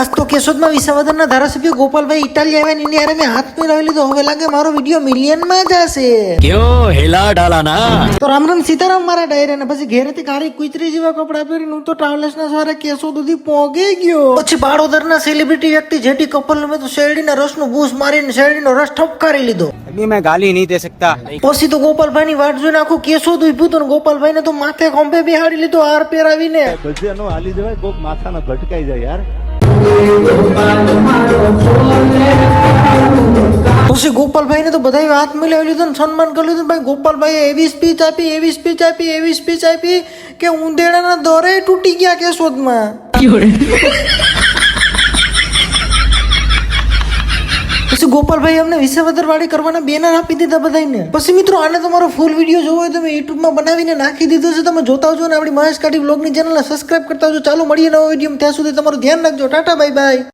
આજ તો કેશોદમાં વિસાવદરના ધારાસભ્ય ગોપાલભાઈ ઇટાલી આવ્યા ને એની હારે મેં હાથ મિલાવી લીધો. હવે લાગે મારો વિડીયો મિલિયનમાં જશે. क्यों हिला डाला ना. તો રામ રામ સીતારામ મારા ડાયરા ને પછી ઘેરેથી કાળી કુતરી જેવા કપડા પહેરીને હું તો ટ્રાવેલર્સ ના સવારે કેશોદ સુધી પહોંચી ગયો. પછી બાળોદરના સેલિબ્રિટી વ્યક્તિ જેટી કપલ મેં તો શેરડીના રસનું બૂસ મારીને શેરડીનો રસ ઠપકારી લીધો. अभी मैं गाली नहीं दे सकता. પછી તો ગોપાલભાઈ ની વાટ જોઈને આખું કેશોદ ઉભ્યું હતું ને ગોપાલભાઈ ને તો માથે ખંભે બેહાડી લીધો હાર પહેરાવીને. ભજીયાનો હાલી જવાય કોક માથાના ભટકાઈ જાય યાર. પછી ગોપાલભાઈ ને તો બધા હાથ મિલાવી લીધો ને સન્માન કરી લીધું. ભાઈ ગોપાલભાઈ એવી સ્પીચ આપી કે ઉંદેડાના દોરે તૂટી ગયા કેશોદમાં. પછી ગોપાલભાઈ અમને વિસાવદર વાળી કરવાના બેનર આપી દીધા બધાને. પછી મિત્રો આને તમારો ફૂલ વિડીયો જોવો હોય તો મેં યુટ્યુબમાં બનાવીને નાખી દીધો છે, તમે જોતા આવજો ને આપણી મહેશ કાઢી બ્લોગની ચેનલને સબસ્ક્રાઇબ કરતા આવજો. ચાલો મળીએ નવો વિડીયો. ત્યાં સુધી તમારું ધ્યાન રાખજો. Tata bye bye.